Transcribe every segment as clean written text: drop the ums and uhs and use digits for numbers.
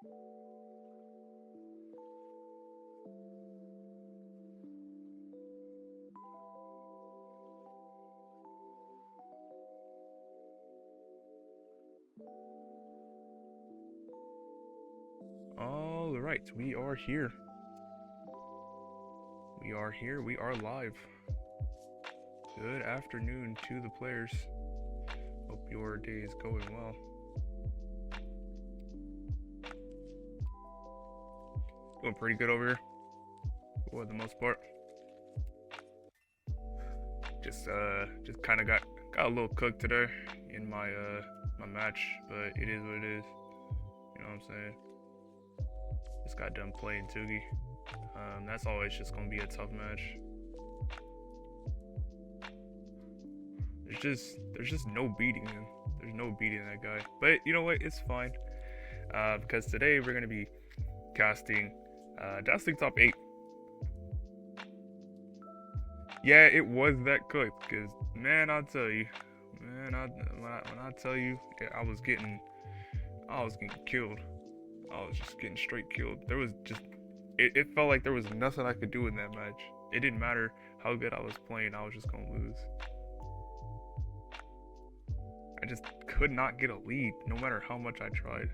All right, we are here. We are here. We are live. Good afternoon to the players. Hope your day is going well. Doing pretty good over here, for the most part. Just kind of got a little cooked today in my my match, but it is what it is. You know what I'm saying? Just got done playing Tugi. That's always just gonna be a tough match. There's just no beating him. There's no beating that guy. But you know what? It's fine. Because today we're gonna be casting Dazzling Top 8. Yeah, it was that cooked. Cause man, I'll tell you, man, when I tell you, yeah, I was getting killed. I was just getting straight killed. There was just it felt like there was nothing I could do in that match. It didn't matter how good I was playing. I was just gonna lose. I just could not get a lead, no matter how much I tried.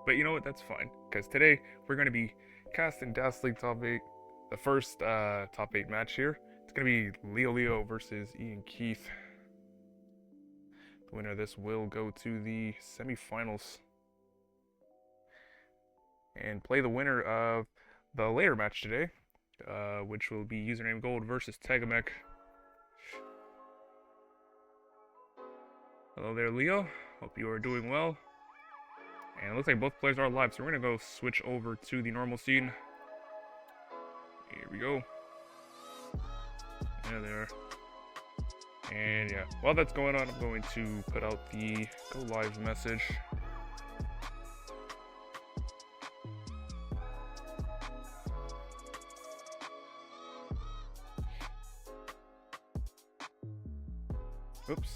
But you know what? That's fine, because today we're going to be casting Dazzling Top 8, the first Top 8 match here. It's going to be Liolio versus IanKeith. The winner of this will go to the semifinals and play the winner of the later match today, which will be Username Gold versus Tegamek. Hello there, Leo. Hope you are doing well. And it looks like both players are live, so we're going to go switch over to the normal scene. Here we go. There they are. And yeah, while that's going on, I'm going to put out the go live message. Oops.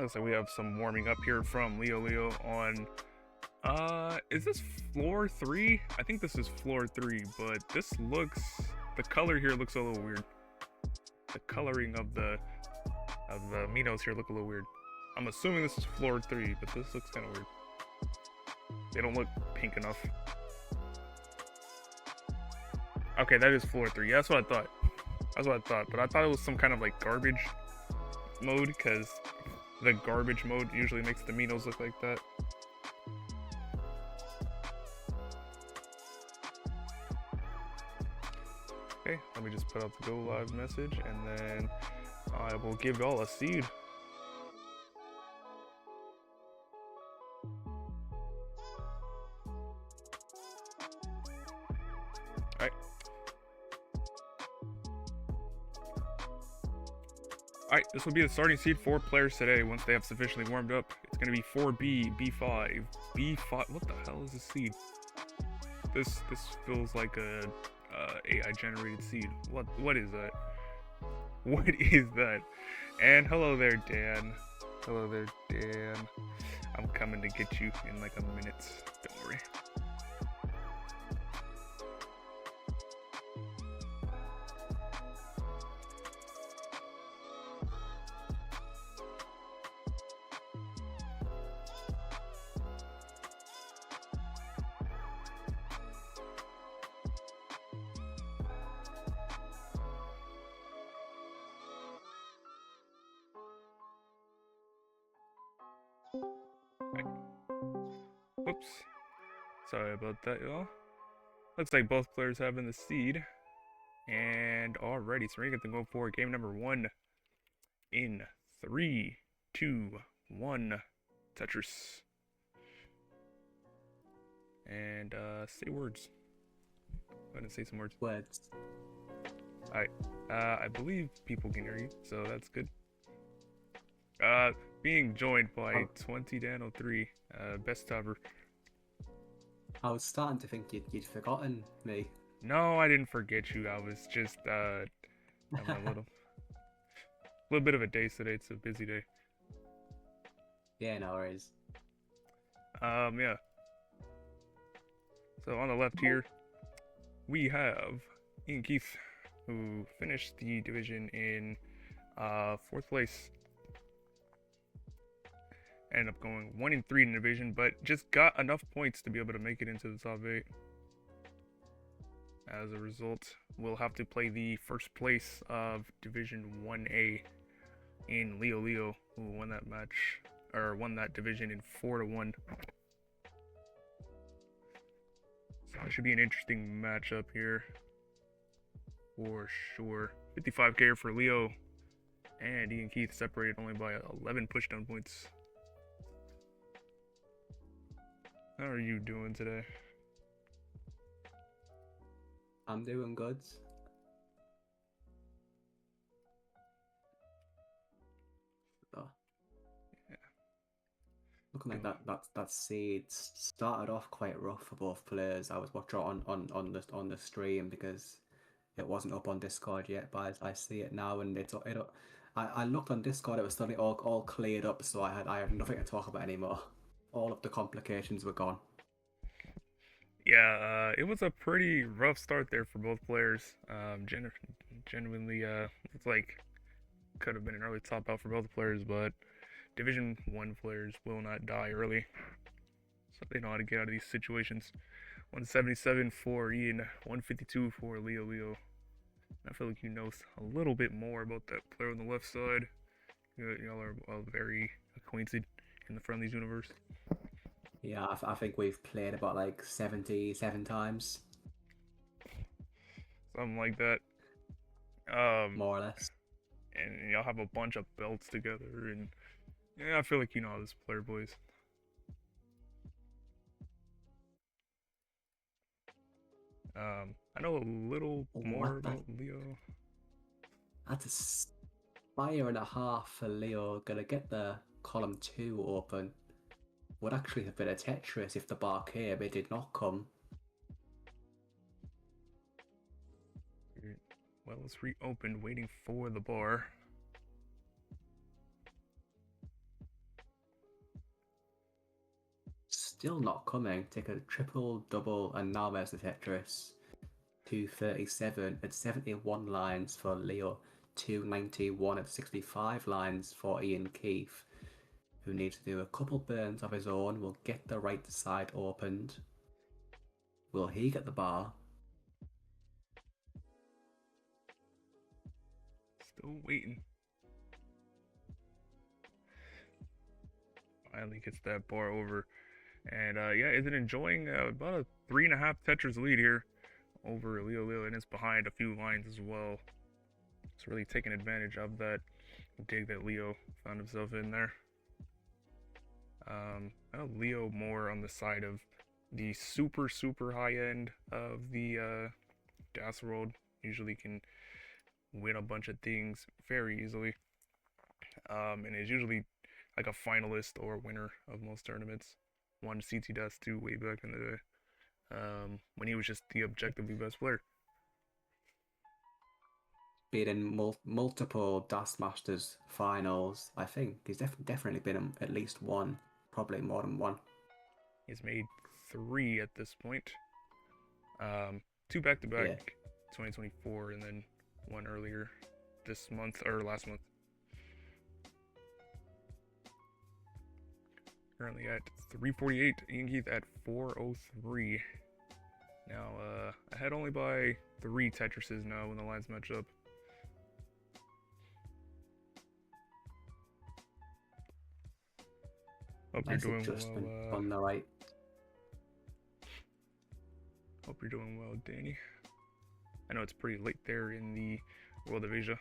So we have some warming up here from Liolio on, is this floor 3? I think this is floor 3, but the color here looks a little weird. The coloring of the Minos here look a little weird. I'm assuming this is floor 3, but this looks kind of weird. They don't look pink enough. Okay, that is floor 3. Yeah, that's what I thought. That's what I thought, but I thought it was some kind of like garbage mode, because the garbage mode usually makes the Minos look like that. Okay, let me just put out the go live message, and then I will give y'all a seed. Alright, this will be the starting seed for players today once they have sufficiently warmed up. It's going to be 4B, B5, B5. What the hell is this seed? This feels like a AI generated seed. What is that? What is that? And hello there, Dan. Hello there, Dan. I'm coming to get you in like a minute. Don't worry. Whoops. Sorry about that, y'all. Looks like both players having the seed. And alrighty, so we're going to go for game number 1 in 3, 2, 1. Tetris. And say words. Go ahead and say some words. Words. Alright. I believe people can hear you, so that's good. Being joined by 20Dan03, best ever. I was starting to think you'd forgotten me. No, I didn't forget you. I was just having a little bit of a day today. It's a busy day. Yeah, no worries. Yeah. So on the left here, we have IanKeith, who finished the division in fourth place. Ended up going 1-3 in the division, but just got enough points to be able to make it into the top 8. As a result, we'll have to play the first place of Division 1A in Liolio, who won that match, or won that division in 4-1. So it should be an interesting matchup here, for sure. 55k for Leo, and IanKeith separated only by 11 pushdown points. How are you doing today? I'm doing good. Oh, Yeah. looking like that seed started off quite rough for both players. I was watching on the stream because it wasn't up on Discord yet, but I see it now, and I looked on Discord, it was suddenly all cleared up, so I had nothing to talk about anymore. All of the complications were gone. Yeah, it was a pretty rough start there for both players. Genuinely, it's like could have been an early top out for both players, but Division 1 players will not die early, so they know how to get out of these situations. 177 for Ian, 152 for Liolio. I feel like you know a little bit more about that player on the left side. Y'all are very acquainted in the Friendlies universe. Yeah, I think we've played about like 77 times. Something like that. More or less. And y'all have a bunch of belts together, and yeah, I feel like you know how this player, boys. I know a little more about Leo. That's a fire and a half for Leo. Gonna get the column 2 open. Would actually have been a Tetris if the bar came. It did not come. Well, it's reopened, waiting for the bar. Still not coming. Take a triple, double, and now there's the Tetris. 237 at 71 lines for Leo. 291 at 65 lines for IanKeith, who needs to do a couple burns of his own. Will get the right side opened. Will he get the bar? Still waiting. Finally gets that bar over. And yeah, is it enjoying about a 3.5 Tetris lead here over Liolio, and it's behind a few lines as well. It's really taking advantage of that dig that Leo found himself in there. I know Leo more on the side of the super high end of the DAS world. Usually can win a bunch of things very easily, and is usually like a finalist or winner of most tournaments. Won CT DAS 2 way back in the day, when he was just the objectively best player. Been in multiple DAS Masters finals. I think he's definitely been in at least one, probably more than one. He's made 3 at this point. 2 back-to-back, Yeah. 2024, and then 1 earlier this month, or last month. Currently at 348, IanKeith at 403. Now, ahead only by 3 Tetrises now when the lines match up. Hope you're doing well. On the right. Hope you're doing well, Danny. I know it's pretty late there in the world of Asia.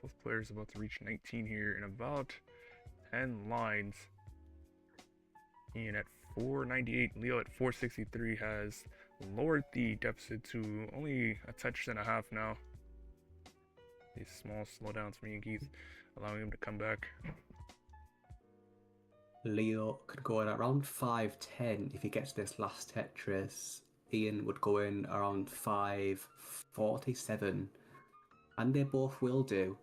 Both players about to reach 19 here in about 10 lines. Ian at 498, Leo at 463 has lowered the deficit to only a Tetris and a half now. These small slowdowns from IanKeith, allowing him to come back. Leo could go in around 510 if he gets this last Tetris. Ian would go in around 547, and they both will do.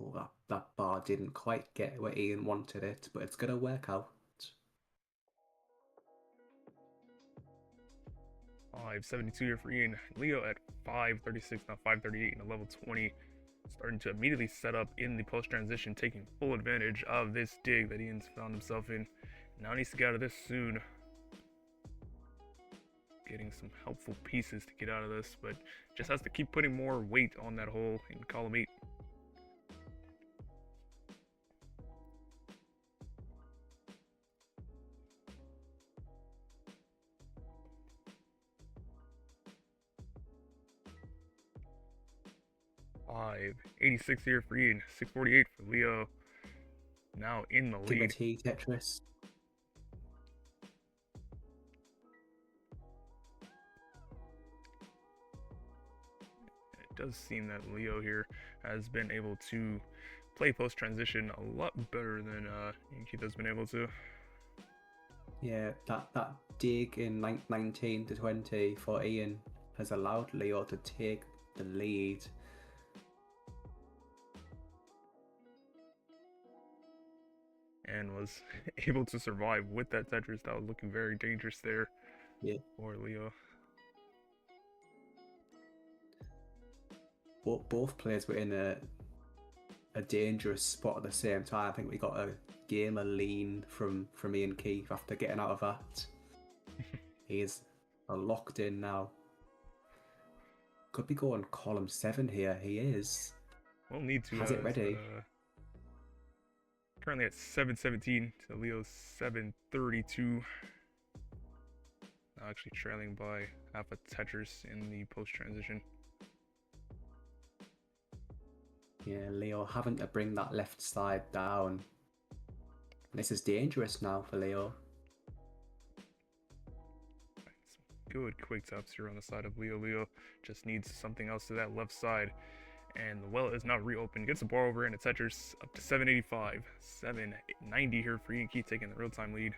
Oh, that bar didn't quite get where Ian wanted it, but it's going to work out. 572 here for Ian. Leo at 536, now 538 in a level 20. Starting to immediately set up in the post transition, taking full advantage of this dig that Ian's found himself in. Now needs to get out of this soon. Getting some helpful pieces to get out of this, but just has to keep putting more weight on that hole in column 8. Five 86 here for Ian, 648 for Leo. Now in the lead. Tetris. It does seem that Leo here has been able to play post transition a lot better than IanKeith has been able to. Yeah, that dig in 19 to 20 for Ian has allowed Leo to take the lead. And was able to survive with that Tetris. That was looking very dangerous there for Leo. Both players were in a dangerous spot at the same time. I think we got a gamer lean from IanKeith after getting out of that. He is locked in now. Could be going column 7 here. He is. We'll need to. Has it ready? Currently at 717 to Leo's 732. Now actually trailing by half a Tetris in the post transition. Yeah, Leo having to bring that left side down. This is dangerous now for Leo. Some good quick taps here on the side of Leo. Leo just needs something else to that left side. And the well is now reopened. Gets the bar over in a Tetris up to 785. 790 here for IanKeith, taking the real-time lead.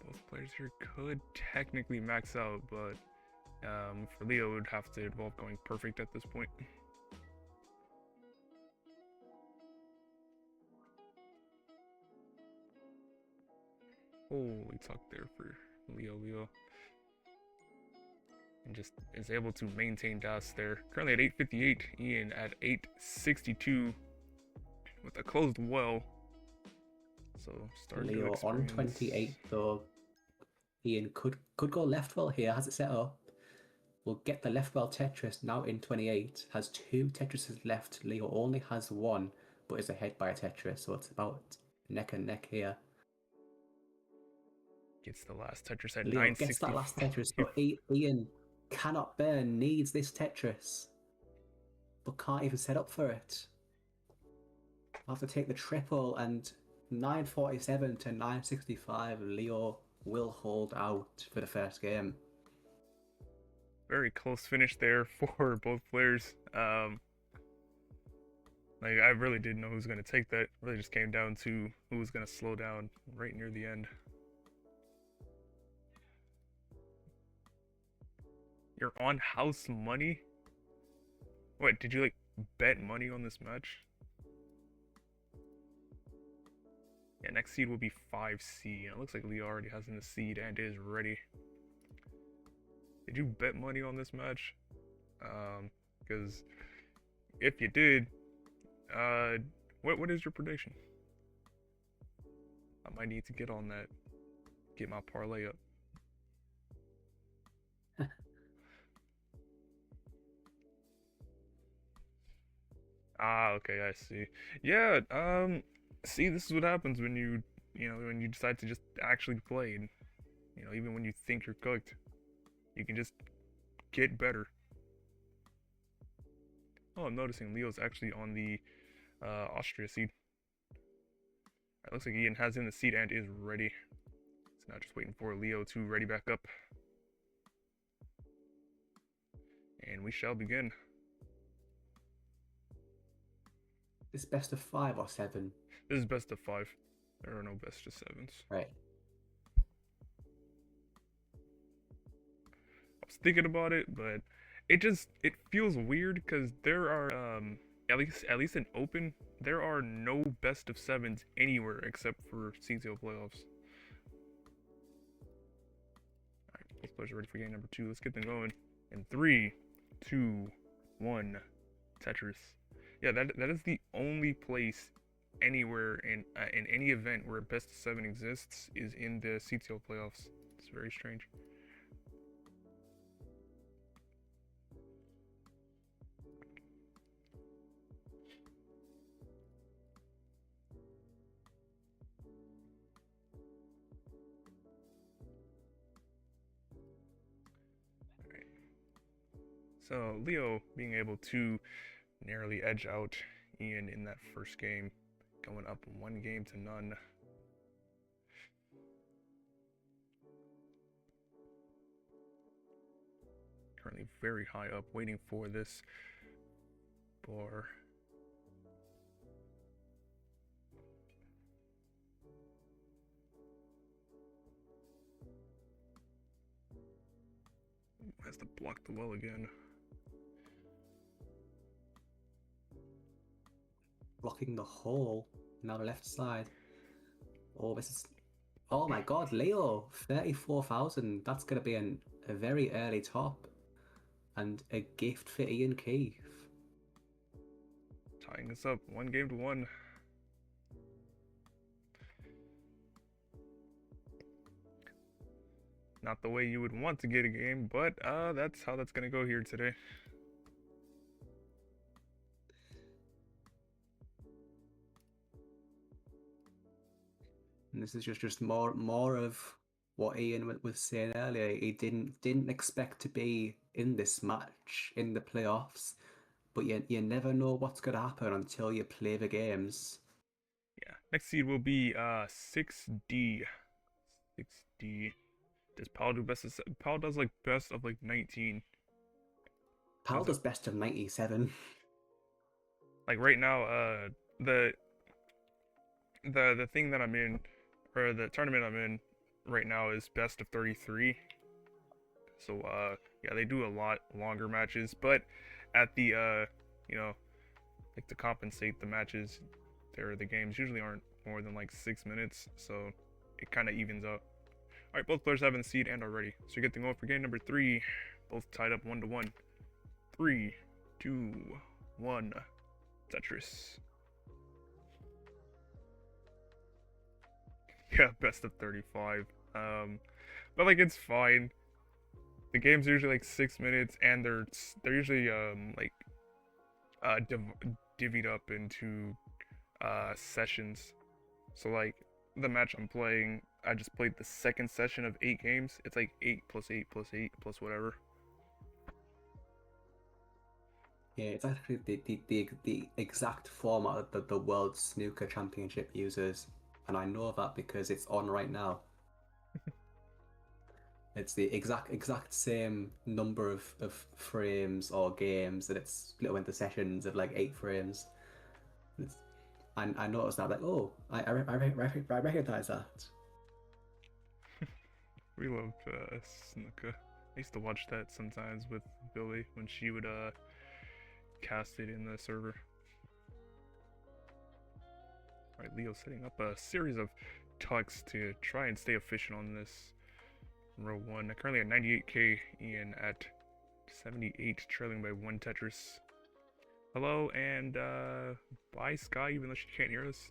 Both players here could technically max out, but for Leo, it would have to involve going perfect at this point. Holy talk there for Leo. And just is able to maintain DAS there. Currently at 858, Ian at 862 with a closed well. So starting Leo to on 28 though. Ian could go left well here. Has it set up? We'll get the left well Tetris now in 28. Has 2 Tetrises left. Leo only has 1, but is ahead by a Tetris, so it's about neck and neck here. Gets the last Tetris at Leo 960. gets that last Tetris, but Ian cannot bear, needs this Tetris, but can't even set up for it. I'll have to take the triple, and 947 to 965, Leo will hold out for the first game. Very close finish there for both players. Like, I really didn't know who was going to take that. It really just came down to who was going to slow down right near the end. You're on house money? What, did you like bet money on this match? Yeah, next seed will be 5C. And it looks like Leo already has in the seed and is ready. Did you bet money on this match? Because if you did, what is your prediction? I might need to get on that, get my parlay up. Okay, I see. Yeah, see, this is what happens when when you decide to just actually play, and even when you think you're cooked, you can just get better. Oh, I'm noticing Leo's actually on the Austria seed. It looks like Ian has in the seed and is ready. So now just waiting for Leo to ready back up. And we shall begin. This best of 5 or 7? This is best of 5. There are no best of 7s. Right. I was thinking about it, but it feels weird because there are at least in open there are no best of 7s anywhere except for CTO playoffs. Alright, both players are ready for game number 2. Let's get them going. In 3, 2, 1, Tetris. Yeah, that is the only place anywhere in any event where best of 7 exists is in the CTO playoffs. It's very strange. So Leo being able to narrowly edge out Ian in that first game, going up 1 game to none. Currently very high up, waiting for this bar. Has to block the well again. Blocking the hole. Now left side. Oh, this is... Oh my god, Leo! 34,000. That's going to be a very early top. And a gift for IanKeith. Tying us up 1 game to 1. Not the way you would want to get a game, but that's how that's going to go here today. And this is just more of what Ian was saying earlier. He didn't expect to be in this match in the playoffs, but you never know what's gonna happen until you play the games. Yeah, next seed will be 6D. 6D. Does Paul do best of... Paul does like best of like 19. Paul does best of 97. Like right now, the thing that I'm in, or the tournament I'm in right now is best of 33. So yeah, they do a lot longer matches, but at the you know, like to compensate the matches, the games usually aren't more than like 6 minutes, so it kind of evens out. All right, both players have the seed and are ready. So you get to go for game number 3. Both tied up 1 to 1. 3, 2, 1. Tetris. Yeah, best of 35. But like it's fine. The game's usually like 6 minutes, and they're usually like divvied up into sessions. So like the match I'm playing, I just played the second session of 8 games. It's like 8 plus 8 plus 8 plus whatever. Yeah, it's actually the exact format that the World Snooker Championship uses, and I know that because it's on right now. It's the exact same number of frames or games, and it's split into sessions of like 8 frames. And I noticed that, like, oh, I recognize that. We love snooker. I used to watch that sometimes with Billy when she would cast it in the server. Alright, Leo's setting up a series of tucks to try and stay efficient on this row 1. Currently at 98k, Ian at 78, trailing by 1 Tetris. Hello, and bye Sky, even though she can't hear us.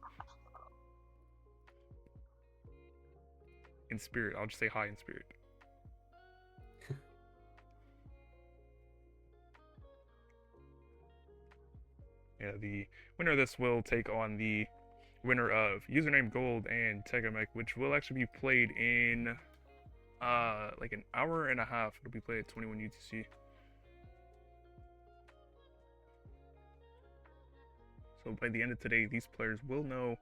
In spirit, I'll just say hi in spirit. Yeah, the winner of this will take on the winner of Username Gold and Tegamech, which will actually be played in like an hour and a half. It'll be played at 21 UTC. So by the end of today, these players will know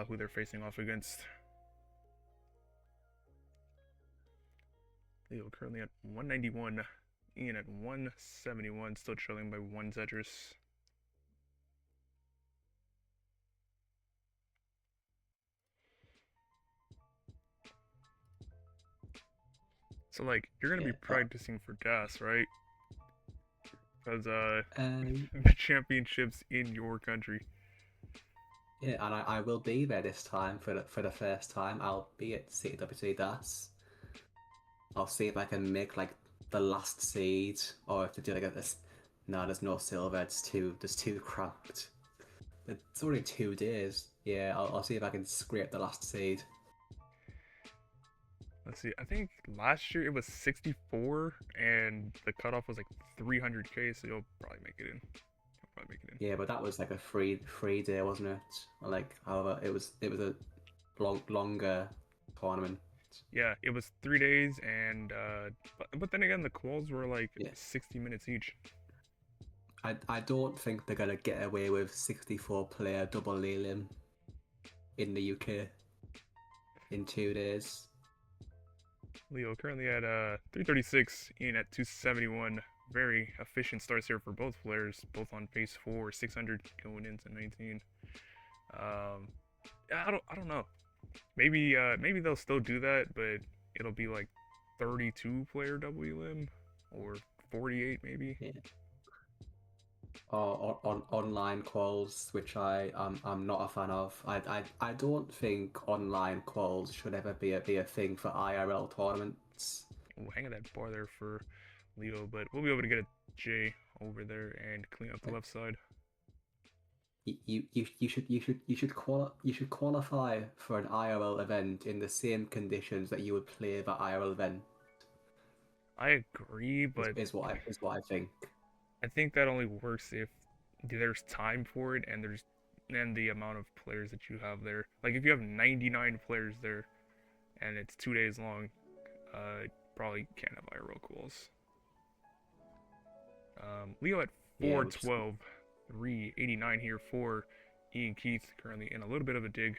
who they're facing off against. Leo currently at 191. Ian at 171, still trailing by 1 Tetris. So, like, you're gonna be practicing for DAS, right? Because the championships in your country. Yeah, and I will be there this time for the first time. I'll be at CWC DAS. I'll see if I can make like the last seed, or if to do like this. No, there's no silver. There's too cramped. It's only 2 days. Yeah, I'll see if I can scrape the last seed. Let's see. I think last year it was 64, and the cutoff was like 300k. So you'll probably make it in. Yeah, but that was like a free day, wasn't it? Or like, however, it was a longer tournament. Yeah, it was 3 days, and but then again, the quals were like 60 minutes each. I don't think they're gonna get away with 64 player double Liolio in the UK in 2 days. Leo currently at 336, Ian at 271. Very efficient starts here for both players, both on pace for 600 going into 19. I don't know. Maybe they'll still do that, but it'll be like 32 player WLM or 48 maybe. Yeah. Or on online quals, which I'm not a fan of. I don't think online quals should ever be a thing for IRL tournaments. We'll hang that bar there for Leo, but we'll be able to get a J over there and clean up the left side. You should qualify for an IRL event in the same conditions that you would play the IRL event. I agree, but is what I think. I think that only works if there's time for it and the amount of players that you have there. Like if you have 99 players there and it's 2 days long, probably can't have IRL calls. Leo at 412, 389 here for IanKeith, currently in a little bit of a dig.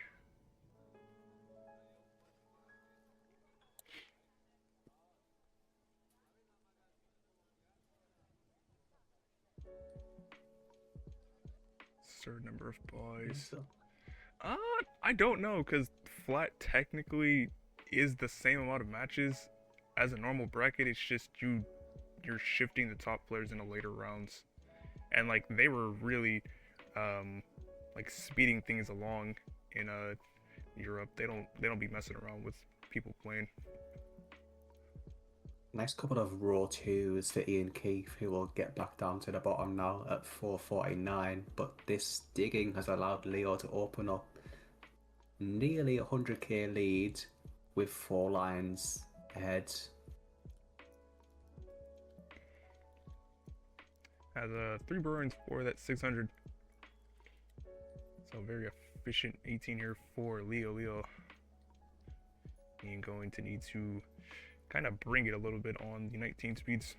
Third number of buys. I don't know, because flat technically is the same amount of matches as a normal bracket. It's just you're shifting the top players into later rounds, and like they were really like speeding things along in Europe. They don't be messing around with people playing. Nice couple of raw 2s for IanKeith, who will get back down to the bottom now at 449. But this digging has allowed Leo to open up nearly 100k lead with 4 lines ahead. Has 3 Bruins for that 600. So very efficient 18 here for Leo. Ian going to need to kind of bring it a little bit on the 19 speeds.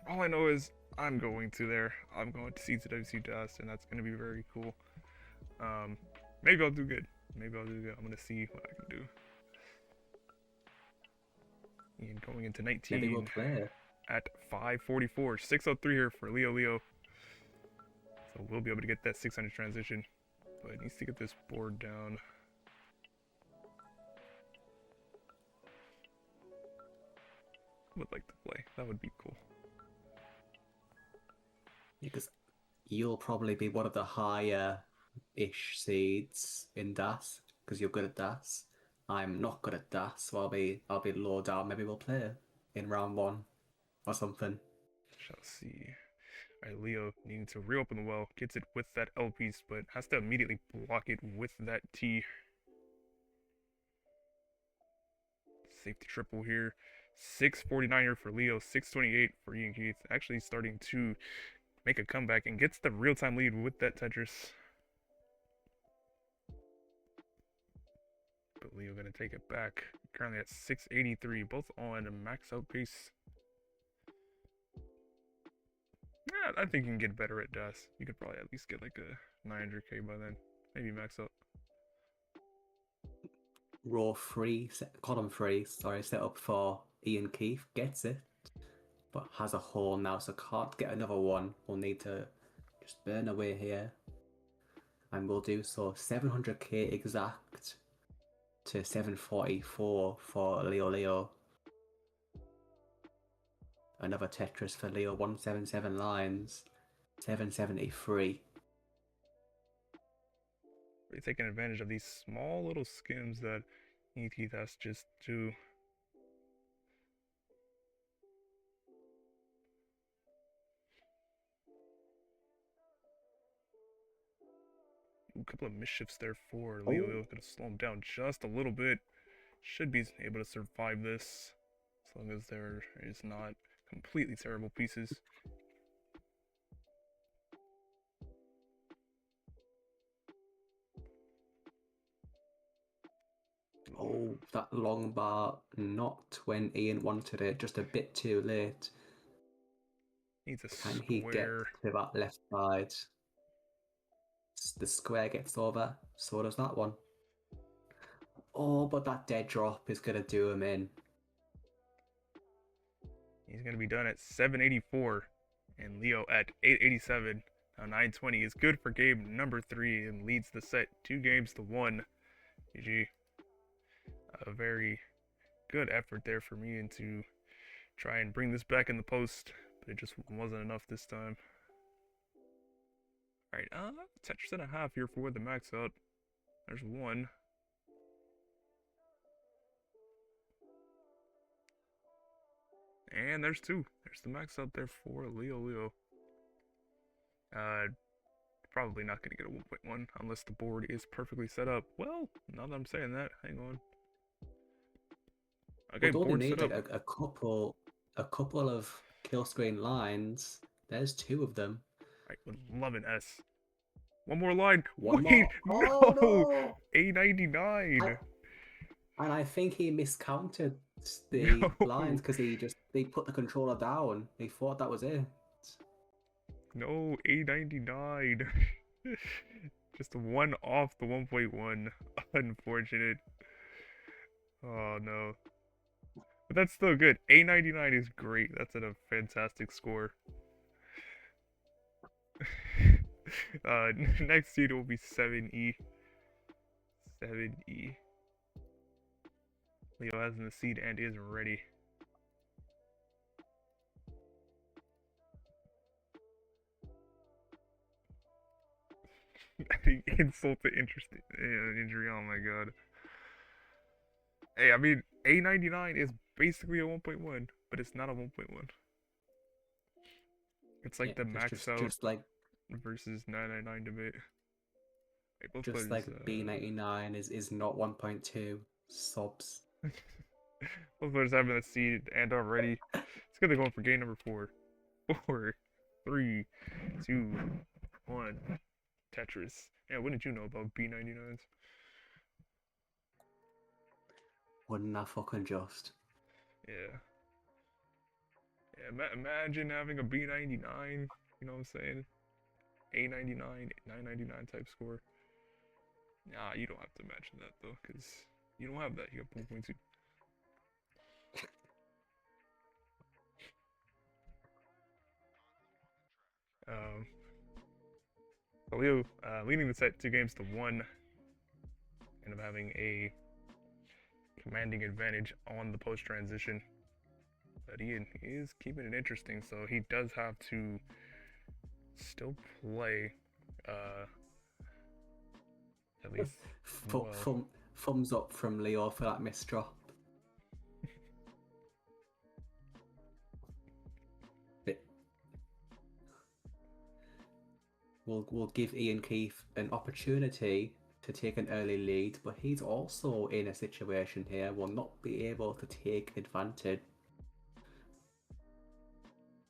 All I know is I'm going to there. I'm going to CWC DAS, and that's going to be very cool. Maybe I'll do good. I'm going to see what I can do. Ian going into 19. Maybe we'll play at 544. 603 here for Leo. So we'll be able to get that 600 transition. But it needs to get this board down. Would like to play. That would be cool. Because you'll probably be one of the higher-ish seeds in DAS, because you're good at DAS. I'm not good at DAS, so I'll be low down. Maybe we'll play in round 1 or something. Shall see. Alright, Leo needing to reopen the well. Gets it with that L piece, but has to immediately block it with that T. Safety triple here. 649 here for Leo. 628 for IanKeith. Actually starting to make a comeback and gets the real-time lead with that Tetris. But Leo gonna take it back. Currently at 683, both on a max out pace. Yeah, I think you can get better at DAS. You could probably at least get like a 900k by then. Maybe max out. Row 3, column 3, sorry, set up for IanKeith. Gets it, but has a hole now, so can't get another one. We'll need to just burn away here. And we'll do so 700k exact to 744 for Liolio. Another Tetris for Leo, 177 lines, 773. Really taking advantage of these small little skims that IanKeith has just to. A couple of mischiefs there for Oh, Leo. Gonna slow him down just a little bit. Should be able to survive this as long as there is not completely terrible pieces. oh, that long bar, not when Ian wanted it, just a bit too late. Needs a Can he get square. to that left side? The square gets over, so does that one. Oh, but that dead drop is going to do him in. He's going to be done at 784 and Leo at 887. Now 920 is good for game number 3 and leads the set 2-1. GG. A very good effort there for me and to try and bring this back in the post, but it just wasn't enough this time. Alright, Tetris and a half here for the max out. There's one. And there's two. There's the max out there for Liolio. Probably not going to get a 1.1 unless the board is perfectly set up. Well, now that I'm saying that, hang on. Okay, We'll only board set need up. like a couple of kill screen lines. There's 2 of them. Right, with 11S. One more line. One Wait, more. no! Oh no! A99. And I think he miscounted the No. lines because he put the controller down. He thought that was it. No, A99. Just one off the 1.1. Unfortunate. Oh no. But that's still good. A99 is great. That's a fantastic score. Next seed will be 7E. 7E. Leo has in the seed and is ready. Insult to injury. Oh my god. Hey, I mean, A99 is basically a 1.1, but it's not a 1.1. It's like Yeah, the max out just like versus 999 debate. Hey, both just players, like B99 is not 1.2 subs. both players having the seed and are ready. It's good they're going for game number 4. 4, 3, 2, 1. Tetris. Yeah, what did you know about B99s? Wouldn't that fucking just? Yeah. Yeah, imagine having a B99, you know what I'm saying? A99, 999 type score. Nah, you don't have to imagine that though, because you don't have that. You got 1.2. Leo leading the set 2-1, and of having a commanding advantage on the post transition. But Ian is keeping it interesting, so he does have to still play at least well. Thumbs up from Leo for that misdrop. We'll give IanKeith an opportunity to take an early lead, but he's also in a situation here will not be able to take advantage.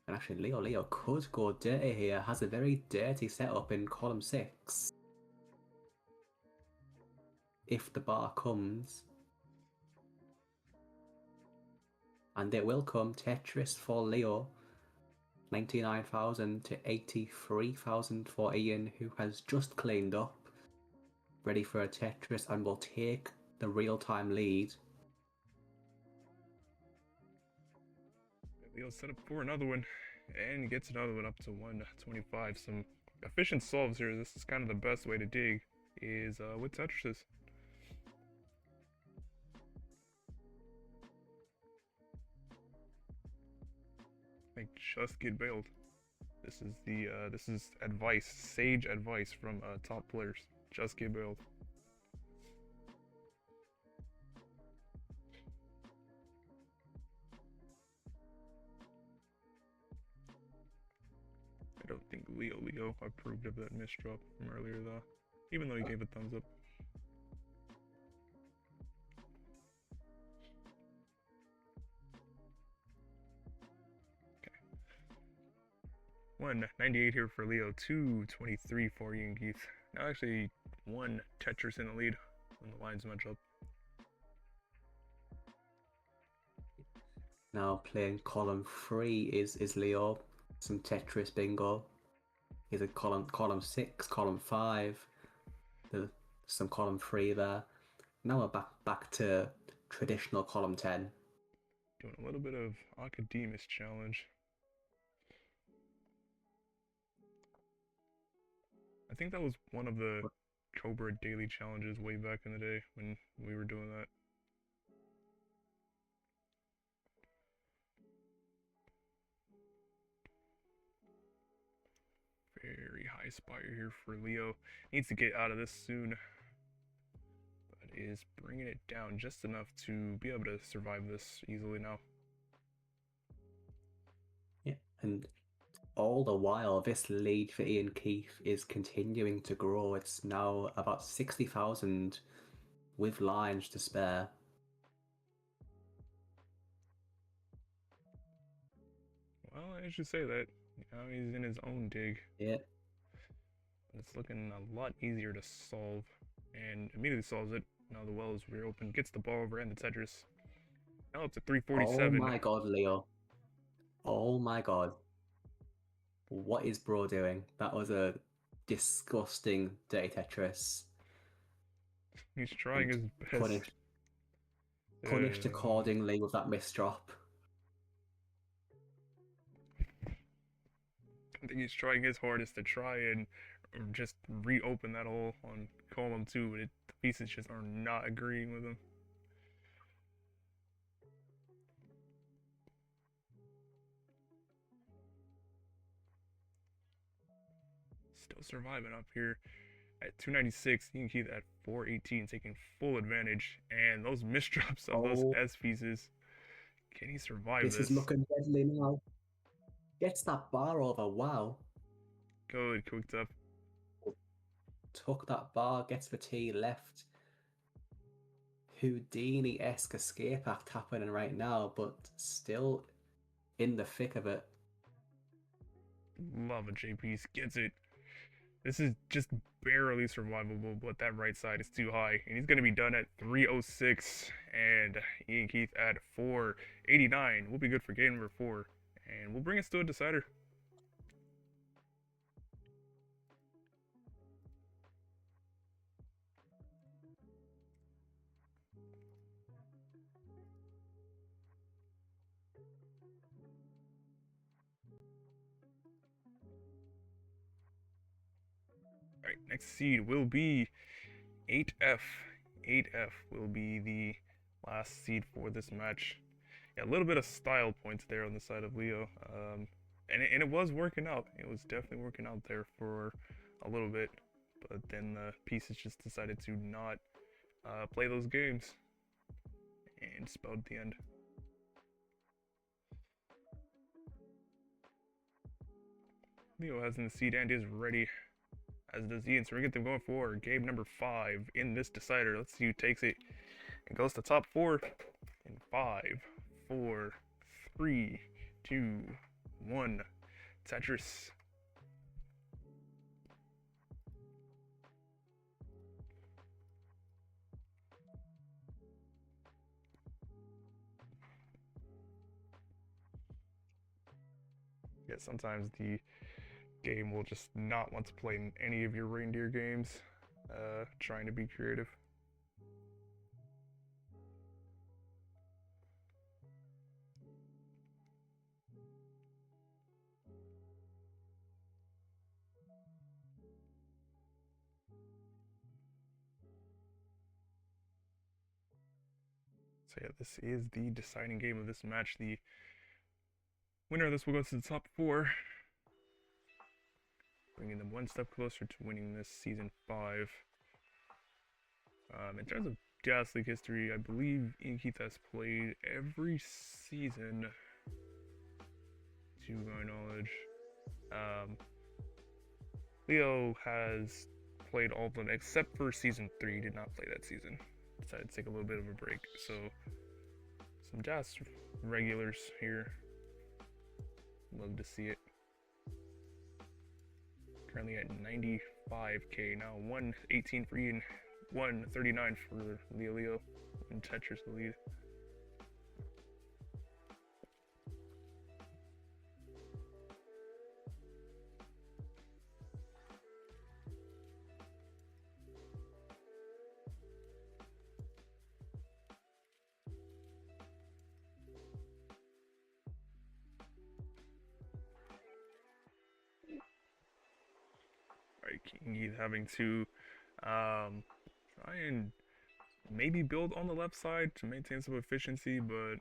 And actually, Leo could go dirty here. Has a very dirty setup in column 6. If the bar comes, and it will come, Tetris for Leo. 99,000 to 83,000 for Ian, who has just cleaned up, ready for a Tetris, and will take the real-time lead. Leo set up for another one, and he gets another one up to 125. Some efficient solves here. This is kind of the best way to dig, is with Tetrises. Like, just get bailed. This is advice, sage advice from top players. Just get bailed. I don't think Leo approved of that misdrop from earlier though, even though he gave a thumbs up. Okay. 198 here for Leo, 223 for IanKeith. Now actually one Tetris in the lead when the lines match up. Now playing column 3 is Leo. Some Tetris bingo. Is it column 6, column 5? There's some column 3 there. Now we're back to traditional column 10. Doing a little bit of Academus challenge. I think that was one of the Cobra daily challenges way back in the day when we were doing that. Very high spire here for Leo. Needs to get out of this soon, but is bringing it down just enough to be able to survive this easily now. Yeah, and all the while, this lead for IanKeith is continuing to grow. It's now about 60,000 with lines to spare. Well, I should say that. Now he's in his own dig. Yeah. It's looking a lot easier to solve, and immediately solves it. Now the well is reopened, gets the ball over and the Tetris. Now up to 347. Oh my god, Leo. Oh my god. What is bro doing? That was a disgusting dirty Tetris. He's trying his best. Punished accordingly with that misdrop. I think he's trying his hardest to try and just reopen that hole on column 2, but the pieces just are not agreeing with him. Still surviving up here at 296. IanKeith at 418, taking full advantage. And those misdrops of those S pieces. Can he survive this? This is looking deadly now. Gets that bar over, wow. Good, cooked up. Took that bar, gets the T left. Houdini-esque escape act happening right now, but still in the thick of it. Love a J piece, gets it. This is just barely survivable, but that right side is too high. And he's going to be done at 306, and IanKeith at 489. We'll be good for game number 4, and we'll bring us to a decider. Alright, next seed will be 8F. 8F will be the last seed for this match. Yeah, a little bit of style points there on the side of Leo. And it was working out. It was definitely working out there for a little bit. But then the pieces just decided to not play those games. And spelled the end. Leo has in the seed and is ready, as does Ian. So we're going to get them going for game number 5 in this decider. Let's see who takes it and goes to top 4 in 5, 4, 3, 2, 1. Tetris. Yeah, sometimes the game will just not want to play in any of your reindeer games, trying to be creative. So yeah, this is the deciding game of this match. The winner of this will go to the top 4, bringing them one step closer to winning this Season 5. In terms of Gas League history, I believe IanKeith has played every season, to my knowledge. Leo has played all of them except for Season 3, he did not play that season. Decided to take a little bit of a break. So, some Jazz regulars here. Love to see it. Currently at 95k now, 118 for Ian, 139 for Liolio, and Tetris the lead. Alright, IanKeith having to try and maybe build on the left side to maintain some efficiency, but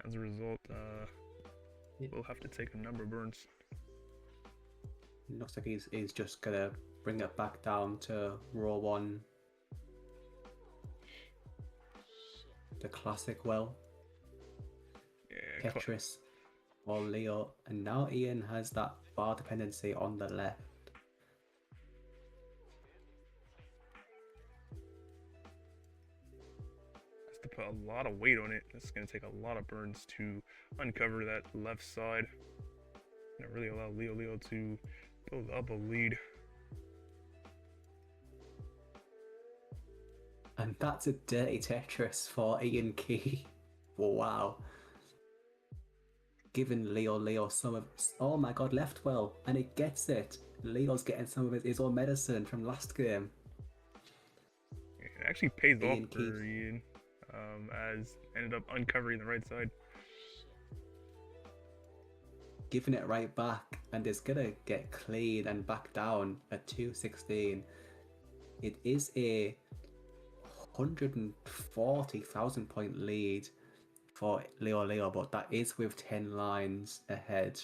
as a result, we'll have to take a number of burns. Looks like he's just gonna bring it back down to row 1. The classic well. Yeah, Tetris or Leo, and now Ian has that bar dependency on the left. has to put a lot of weight on it. It's going to take a lot of burns to uncover that left side. And really allow Liolio to build up a lead. And that's a dirty Tetris for IanKeith. Wow. Giving Leo some of... Oh my god, left well. And it gets it. Leo's getting some of his own medicine from last game. It actually pays off for IanKeith. Ian, as ended up uncovering the right side. Giving it right back, and it's gonna get clean and back down at 216. It is a 140,000 point lead for Leo, but that is with 10 lines ahead.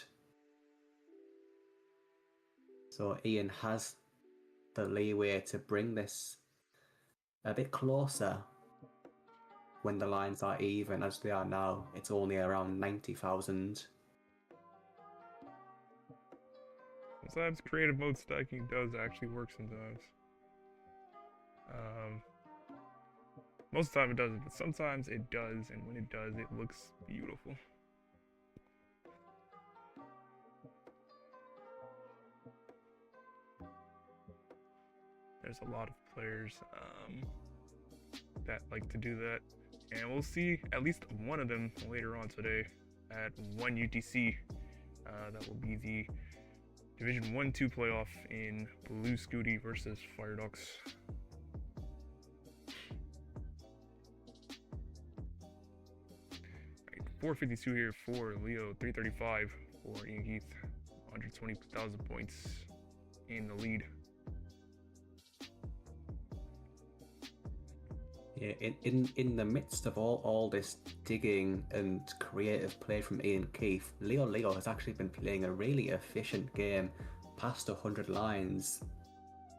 So Ian has the leeway to bring this a bit closer when the lines are even as they are now. It's only around 90,000. Sometimes creative mode stacking does actually work sometimes. Most of the time it doesn't, but sometimes it does, and when it does, it looks beautiful. There's a lot of players that like to do that, and we'll see at least one of them later on today at 1 UTC. That will be the Division 1-2 playoff in Blue Scooty versus Firedox. Right, 452 here for Leo, 335 for IanKeith, 120,000 points in the lead. Yeah, in the midst of all this digging and creative play from IanKeith, Leo has actually been playing a really efficient game, past 100 lines,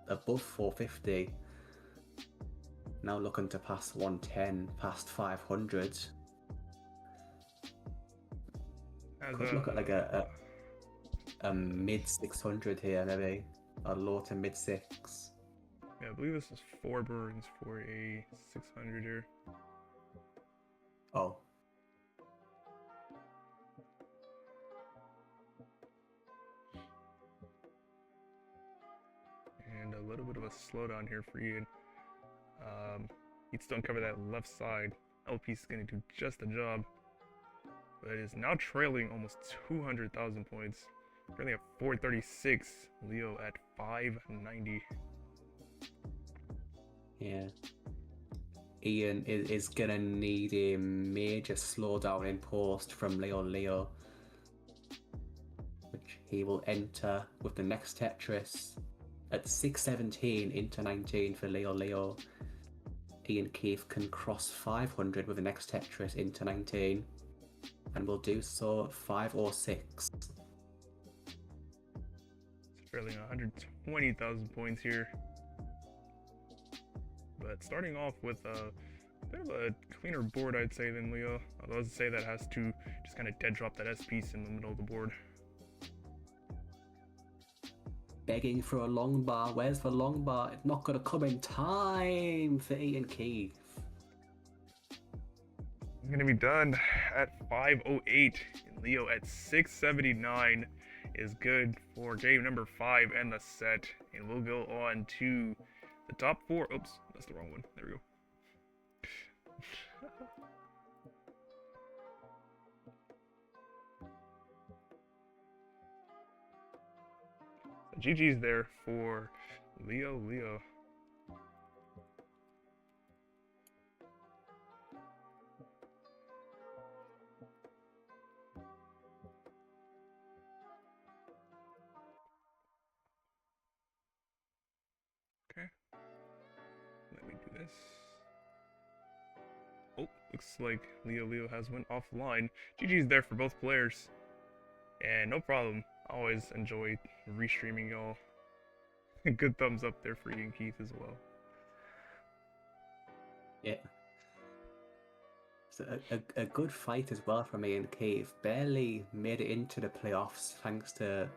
above 450. Now looking to pass 110, past 500. Could look at like a mid 600 here, maybe a low to mid 6. Yeah, I believe this is 4 burns for a 600 here. Oh. And a little bit of a slowdown here for Ian. He'd still uncover that left side. LP's is going to do just the job. but is now trailing almost 200,000 points. Currently at 436. Leo at 590. Yeah. Ian is gonna need a major slowdown in post from Liolio, which he will enter with the next Tetris at 617 into 19 for Liolio. IanKeith can cross 500 with the next Tetris into 19, and will do so at 506. It's trailing 120,000 points here. But starting off with a bit of a cleaner board, I'd say, than Leo. Although I'd say that has to just kind of dead drop that S piece in the middle of the board. Begging for a long bar. Where's the long bar? It's not going to come in time for IanKeith. It's going to be done at 508. And Leo at 679 is good for game number 5 and the set. And we'll go on to the top 4. Oops, that's the wrong one. There we go. So GG's there for Leo. Okay. Let me do this. Oh, looks like Leo has went offline. GG's there for both players. And no problem. I always enjoy restreaming y'all. Good thumbs up there for IanKeith as well. Yeah. So a good fight as well from IanKeith. Barely made it into the playoffs thanks to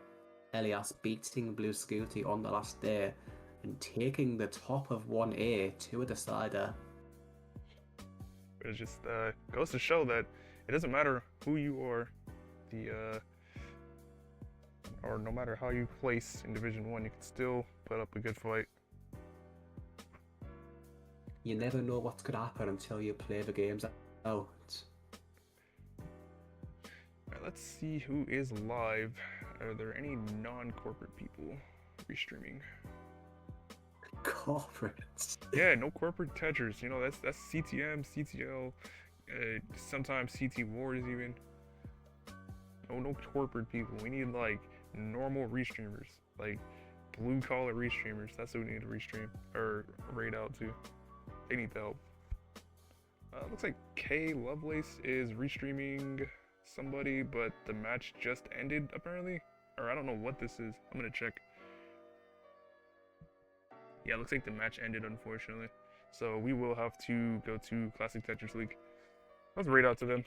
Elias beating Blue Scooty on the last day and taking the top of 1A to a decider. It just goes to show that it doesn't matter who you are, or no matter how you place in Division 1, you can still put up a good fight. You never know what's going to happen until you play the games out. Alright, let's see who is live. Are there any non-corporate people restreaming? Corporates. Yeah, no corporate Tetris. You know, that's CTM, CTL, sometimes CT Wars even. No corporate people. We need like normal restreamers, like blue collar restreamers. That's who we need to restream or raid out to. They need the help. Looks like K Lovelace is restreaming somebody, but the match just ended apparently, or I don't know what this is. I'm gonna check. Yeah, looks like the match ended unfortunately, so we will have to go to Classic Tetris League. Let's raid out to them.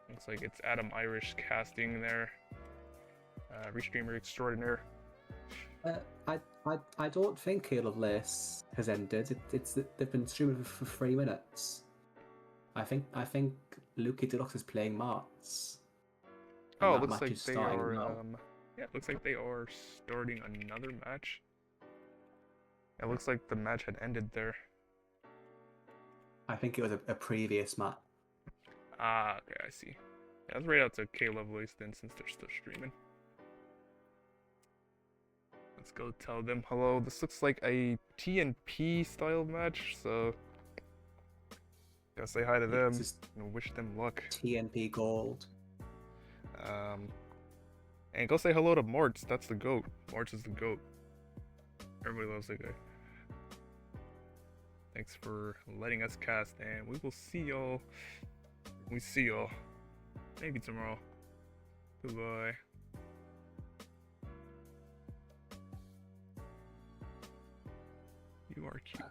Looks like it's Adam Irish casting there. Restreamer extraordinaire. I don't think K Lovelace has ended. They've been streaming for 3 minutes. I think Lukey Deluxe is playing Marts. Oh, it looks like they are. Yeah, it looks like they are starting another match. It looks like the match had ended there. I think it was a previous match. Ah, okay, I see. Yeah, let's raid out to K Lovelace then, since they're still streaming. Let's go tell them hello. This looks like a TNP style match, so gotta say hi to them and wish them luck. TNP Gold. And go say hello to Morts. That's the GOAT. Morts is the GOAT. Everybody loves that guy. Thanks for letting us cast, and we will see y'all. We see y'all. Maybe tomorrow. Goodbye. You are cute.